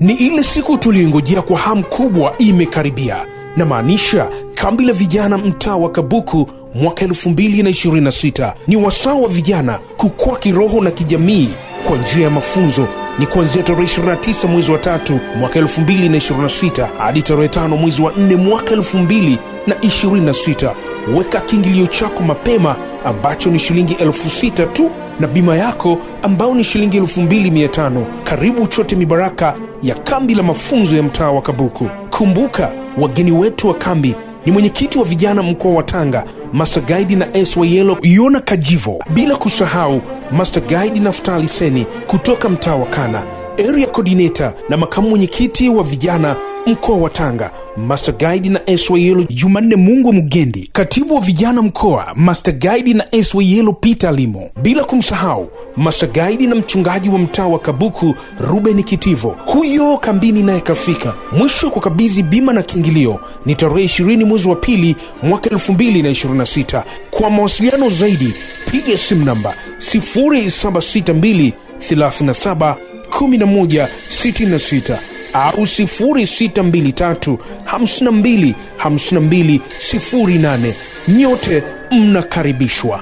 Ni ile siku tuliyongojea kwa hamu kubwa imekaribia, na maanisha kambi la vijana mtaa wa Kabuku mwaka 2026. Ni wasaa wa vijana kukua kiroho na kijamii kwa njia ya mafunzo. Ni kuanzia tarehe 29 mwezi wa 3 mwaka 2026 hadi tarehe 5 mwezi wa 4 mwaka 2026. Weka kiingilio chako mapema ambacho ni shilingi 6,000 tu, na bima yako ambao ni shilingi 2,500. Karibu chote mibaraka ya kambi la mafunzo ya mtaa wa Kabuku. Kumbuka, wageni wetu wa kambi ni mwenyekiti wa vijana mkoa wa Tanga, Master Guide na SYL Yona Kajivo, bila kusahau Master Guide Naftali Seni kutoka mtaa wa Kana, Area Coordinator na makamu mwenyekiti wa vijana mkoa wa Tanga, Master Guide na SYL Jumanne Mungu Mugendi, katibu wa vijana mkoa, Master Guide na SYL Peter Limo, bila kumsahau Master Guide na mchungaji wa mtaa wa Kabuku Ruben Kitivo. Huyo kambini naye kafika. Mwisho kukabidhi bima na kiingilio ni tarehe 20 mwezi wa 2 mwaka 2026. Kwa mawasiliano zaidi piga simu namba 0762 37 1166 au 0623 52 52 08. Nyote mnakaribishwa.